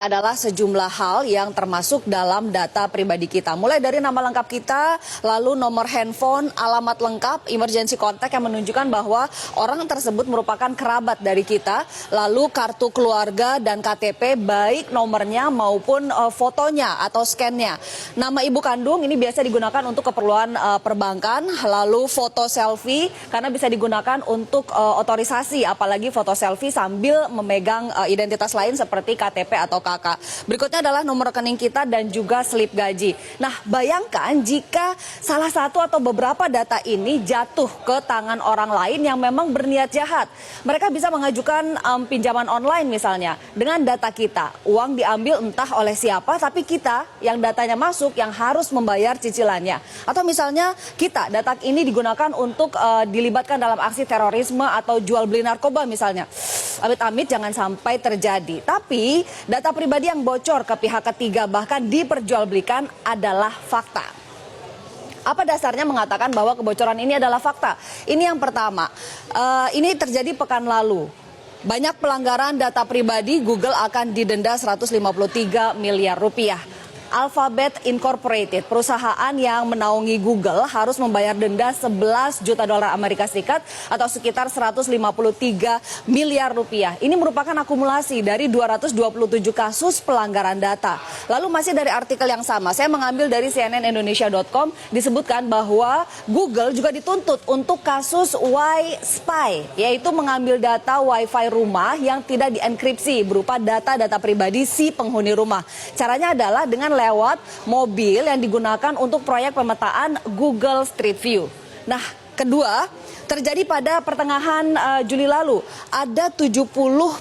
Adalah sejumlah hal yang termasuk dalam data pribadi kita. Mulai dari nama lengkap kita, lalu nomor handphone, alamat lengkap, emergency contact yang menunjukkan bahwa orang tersebut merupakan kerabat dari kita, lalu kartu keluarga dan KTP baik nomornya maupun fotonya atau scan-nya. Nama ibu kandung ini biasa digunakan untuk keperluan perbankan, lalu foto selfie karena bisa digunakan untuk otorisasi, apalagi foto selfie sambil memegang identitas lain seperti KTP atau KK. Berikutnya adalah nomor rekening kita dan juga slip gaji. Nah, bayangkan jika salah satu atau beberapa data ini jatuh ke tangan orang lain yang memang berniat jahat. Mereka bisa mengajukan pinjaman online misalnya dengan data kita. Uang diambil entah oleh siapa, tapi kita yang datanya masuk yang harus membayar cicilannya. Atau misalnya kita, data ini digunakan untuk dilibatkan dalam aksi terorisme atau jual beli narkoba misalnya. Amit-amit jangan sampai terjadi. Tapi data pribadi yang bocor ke pihak ketiga bahkan diperjualbelikan adalah fakta. Apa dasarnya mengatakan bahwa kebocoran ini adalah fakta? Ini yang pertama, ini terjadi pekan lalu. Banyak pelanggaran data pribadi, Google akan didenda 153 miliar rupiah. Alphabet Incorporated, perusahaan yang menaungi Google, harus membayar denda 11 juta dolar Amerika Serikat atau sekitar 153 miliar rupiah. Ini merupakan akumulasi dari 227 kasus pelanggaran data. Lalu masih dari artikel yang sama, saya mengambil dari cnnindonesia.com, disebutkan bahwa Google juga dituntut untuk kasus Y-Spy, yaitu mengambil data Wi-Fi rumah yang tidak dienkripsi berupa data-data pribadi si penghuni rumah. Caranya adalah dengan lewat mobil yang digunakan untuk proyek pemetaan Google Street View. Nah, kedua, terjadi pada pertengahan Juli lalu. Ada 70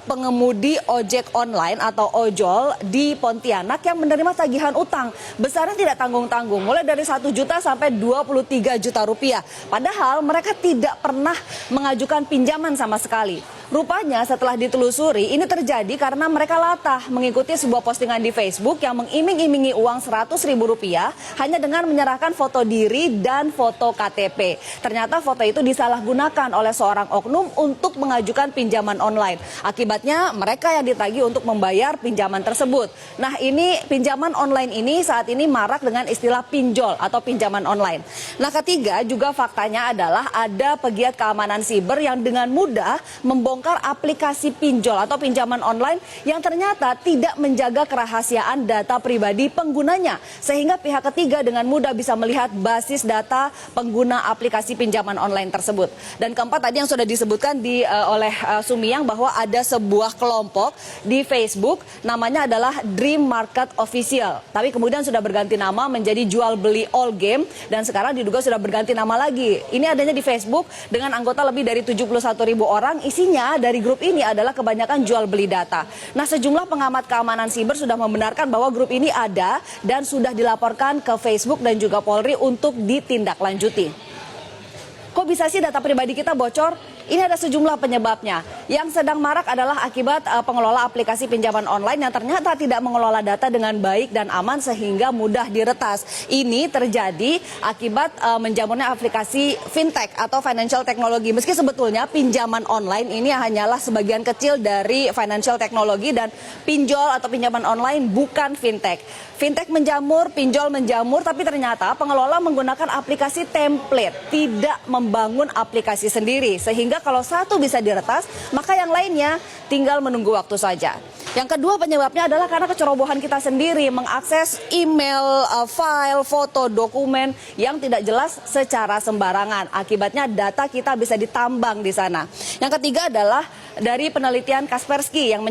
pengemudi ojek online atau ojol di Pontianak yang menerima tagihan utang. Besarnya tidak tanggung-tanggung, mulai dari 1 juta sampai 23 juta rupiah. Padahal mereka tidak pernah mengajukan pinjaman sama sekali. Rupanya setelah ditelusuri, ini terjadi karena mereka latah mengikuti sebuah postingan di Facebook yang mengiming-imingi uang 100 ribu rupiah hanya dengan menyerahkan foto diri dan foto KTP. Ternyata foto itu disalahgunakan oleh seorang oknum untuk mengajukan pinjaman online. Akibatnya mereka yang ditagih untuk membayar pinjaman tersebut. Nah, ini pinjaman online ini saat ini marak dengan istilah pinjol atau pinjaman online. Nah, ketiga juga faktanya adalah ada pegiat keamanan siber yang dengan mudah membongkar aplikasi pinjol atau pinjaman online yang ternyata tidak menjaga kerahasiaan data pribadi penggunanya, sehingga pihak ketiga dengan mudah bisa melihat basis data pengguna aplikasi pinjaman online tersebut. Dan keempat tadi yang sudah disebutkan oleh Sumiang bahwa ada sebuah kelompok di Facebook namanya adalah Dream Market Official, tapi kemudian sudah berganti nama menjadi Jual Beli All Game dan sekarang diduga sudah berganti nama lagi. Ini adanya di Facebook dengan anggota lebih dari 71.000 orang. Isinya dari grup ini adalah kebanyakan jual beli data. Nah, sejumlah pengamat keamanan siber sudah membenarkan bahwa grup ini ada dan sudah dilaporkan ke Facebook dan juga Polri untuk ditindaklanjuti. Kok bisa sih data pribadi kita bocor? Ini ada sejumlah penyebabnya. Yang sedang marak adalah akibat pengelola aplikasi pinjaman online yang ternyata tidak mengelola data dengan baik dan aman sehingga mudah diretas. Ini terjadi akibat menjamurnya aplikasi fintech atau financial technology. Meski sebetulnya pinjaman online ini hanyalah sebagian kecil dari financial technology dan pinjol atau pinjaman online bukan fintech. Fintech menjamur, pinjol menjamur, tapi ternyata pengelola menggunakan aplikasi template, tidak membangun aplikasi sendiri. Sehingga kalau satu bisa diretas, maka yang lainnya tinggal menunggu waktu saja. Yang kedua penyebabnya adalah karena kecerobohan kita sendiri mengakses email, file, foto, dokumen yang tidak jelas secara sembarangan. Akibatnya data kita bisa ditambang di sana. Yang ketiga adalah dari penelitian Kaspersky yang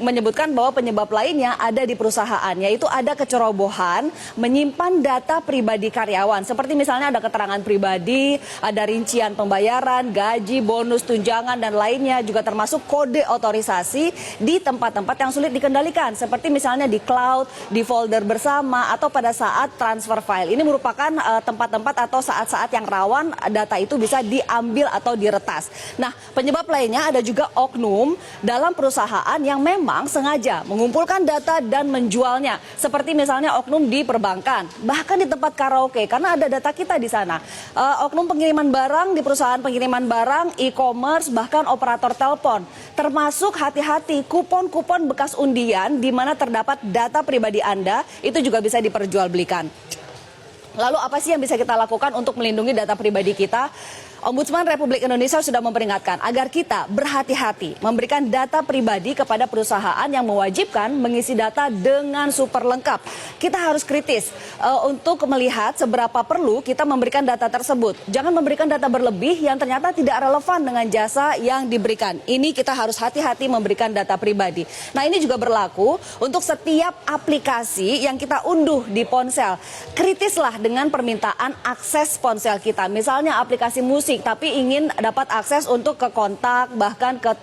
menyebutkan bahwa penyebab lainnya ada di perusahaan, yaitu ada kecerobohan menyimpan data pribadi karyawan. Seperti misalnya ada keterangan pribadi, ada rincian pembayaran, gaji, bonus, tunjangan, dan lainnya, juga termasuk kode otorisasi di tempat-tempat yang sulit dikendalikan. Seperti misalnya di cloud, di folder bersama, atau pada saat transfer file. Ini merupakan tempat-tempat atau saat-saat yang rawan data itu bisa diambil atau diretas. Nah, penyebab lainnya ada juga oknum dalam perusahaan yang memang sengaja mengumpulkan data dan menjualnya. Seperti misalnya oknum di perbankan, bahkan di tempat karaoke, karena ada data kita di sana. Oknum pengiriman barang di perusahaan pengiriman barang, e-commerce, bahkan operator telepon. Termasuk hati-hati kupon-kupon bekas undian di mana terdapat data pribadi Anda, itu juga bisa diperjualbelikan. Lalu apa sih yang bisa kita lakukan untuk melindungi data pribadi kita? Ombudsman Republik Indonesia sudah memperingatkan agar kita berhati-hati memberikan data pribadi kepada perusahaan yang mewajibkan mengisi data dengan super lengkap. Kita harus kritis untuk melihat seberapa perlu kita memberikan data tersebut. Jangan memberikan data berlebih yang ternyata tidak relevan dengan jasa yang diberikan. Ini kita harus hati-hati memberikan data pribadi. Nah, ini juga berlaku untuk setiap aplikasi yang kita unduh di ponsel. Kritislah dengan permintaan akses ponsel kita. Misalnya aplikasi musik, tapi ingin dapat akses untuk ke kontak, bahkan ke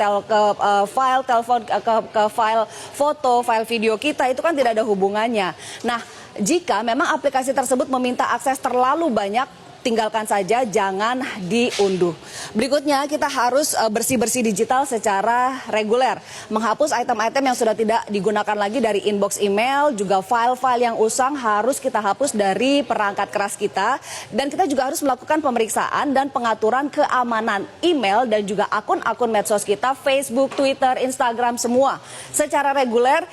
file telepon, ke file foto, file video kita, itu kan tidak ada hubungannya. Nah, jika memang aplikasi tersebut meminta akses terlalu banyak, tinggalkan saja, jangan diunduh. Berikutnya, kita harus bersih-bersih digital secara reguler. Menghapus item-item yang sudah tidak digunakan lagi dari inbox email, juga file-file yang usang harus kita hapus dari perangkat keras kita. Dan kita juga harus melakukan pemeriksaan dan pengaturan keamanan email dan juga akun-akun medsos kita, Facebook, Twitter, Instagram, semua. Secara reguler,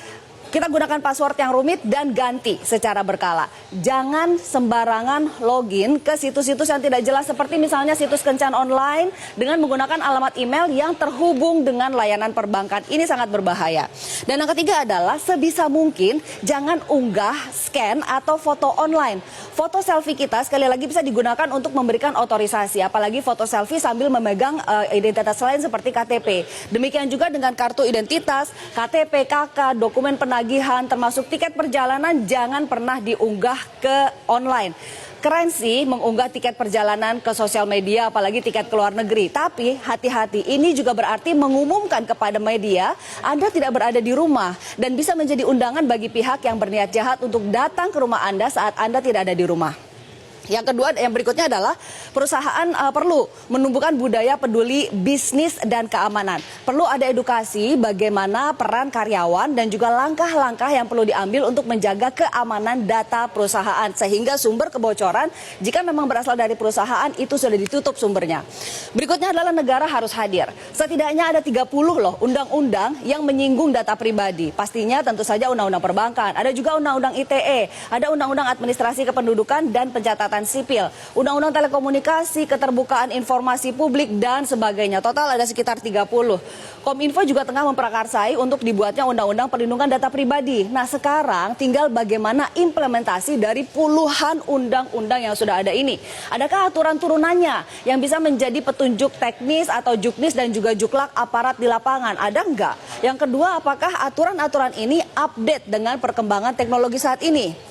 kita gunakan password yang rumit dan ganti secara berkala. Jangan sembarangan login ke situs-situs yang tidak jelas seperti misalnya situs kencan online dengan menggunakan alamat email yang terhubung dengan layanan perbankan. Ini sangat berbahaya. Dan yang ketiga adalah sebisa mungkin jangan unggah, scan, atau foto online. Foto selfie kita sekali lagi bisa digunakan untuk memberikan otorisasi. Apalagi foto selfie sambil memegang identitas lain seperti KTP. Demikian juga dengan kartu identitas, KTP, KK, dokumen penagihan, termasuk tiket perjalanan, jangan pernah diunggah ke online. Keren sih mengunggah tiket perjalanan ke sosial media, apalagi tiket ke luar negeri. Tapi hati-hati, ini juga berarti mengumumkan kepada media Anda tidak berada di rumah dan bisa menjadi undangan bagi pihak yang berniat jahat untuk datang ke rumah Anda saat Anda tidak ada di rumah. Yang kedua, yang berikutnya adalah perusahaan perlu menumbuhkan budaya peduli bisnis dan keamanan. Perlu ada edukasi bagaimana peran karyawan dan juga langkah-langkah yang perlu diambil untuk menjaga keamanan data perusahaan. Sehingga sumber kebocoran, jika memang berasal dari perusahaan, itu sudah ditutup sumbernya. Berikutnya adalah negara harus hadir. Setidaknya ada 30 loh undang-undang yang menyinggung data pribadi. Pastinya tentu saja undang-undang perbankan, ada juga undang-undang ITE, ada undang-undang administrasi kependudukan dan pencatatan sipil, undang-undang telekomunikasi, keterbukaan informasi publik, dan sebagainya. Total ada sekitar 30. Kominfo juga tengah memprakarsai untuk dibuatnya undang-undang perlindungan data pribadi. Nah, sekarang tinggal bagaimana implementasi dari puluhan undang-undang yang sudah ada ini. Adakah aturan turunannya yang bisa menjadi petunjuk teknis atau juknis dan juga juklak aparat di lapangan? Ada enggak? Yang kedua, apakah aturan-aturan ini update dengan perkembangan teknologi saat ini?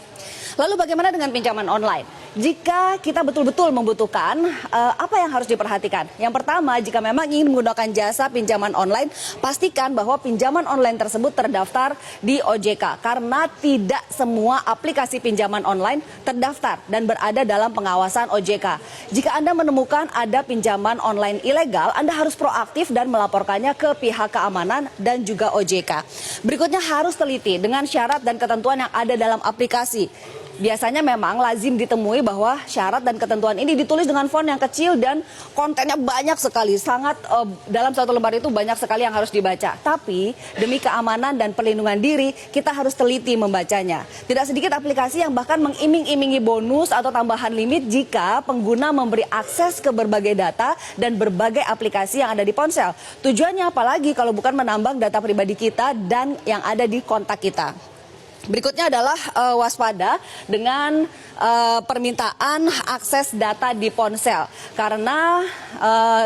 Lalu bagaimana dengan pinjaman online? Jika kita betul-betul membutuhkan, apa yang harus diperhatikan? Yang pertama, jika memang ingin menggunakan jasa pinjaman online, pastikan bahwa pinjaman online tersebut terdaftar di OJK. Karena tidak semua aplikasi pinjaman online terdaftar dan berada dalam pengawasan OJK. Jika Anda menemukan ada pinjaman online ilegal, Anda harus proaktif dan melaporkannya ke pihak keamanan dan juga OJK. Berikutnya harus teliti dengan syarat dan ketentuan yang ada dalam aplikasi. Biasanya memang lazim ditemui bahwa syarat dan ketentuan ini ditulis dengan font yang kecil dan kontennya banyak sekali. Dalam satu lembar itu banyak sekali yang harus dibaca. Tapi demi keamanan dan perlindungan diri, kita harus teliti membacanya. Tidak sedikit aplikasi yang bahkan mengiming-imingi bonus atau tambahan limit jika pengguna memberi akses ke berbagai data dan berbagai aplikasi yang ada di ponsel. Tujuannya apalagi kalau bukan menambang data pribadi kita dan yang ada di kontak kita. Berikutnya adalah waspada dengan permintaan akses data di ponsel. Karena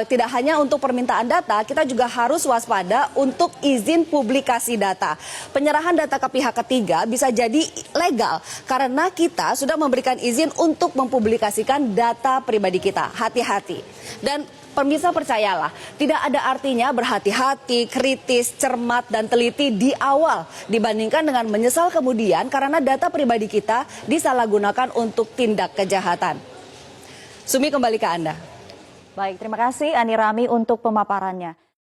tidak hanya untuk permintaan data, kita juga harus waspada untuk izin publikasi data. Penyerahan data ke pihak ketiga bisa jadi legal karena kita sudah memberikan izin untuk mempublikasikan data pribadi kita. Hati-hati. Dan pemirsa percayalah, tidak ada artinya berhati-hati, kritis, cermat, dan teliti di awal dibandingkan dengan menyesal kemudian karena data pribadi kita disalahgunakan untuk tindak kejahatan. Sumi, kembali ke Anda. Baik, terima kasih Ani Rami untuk pemaparannya.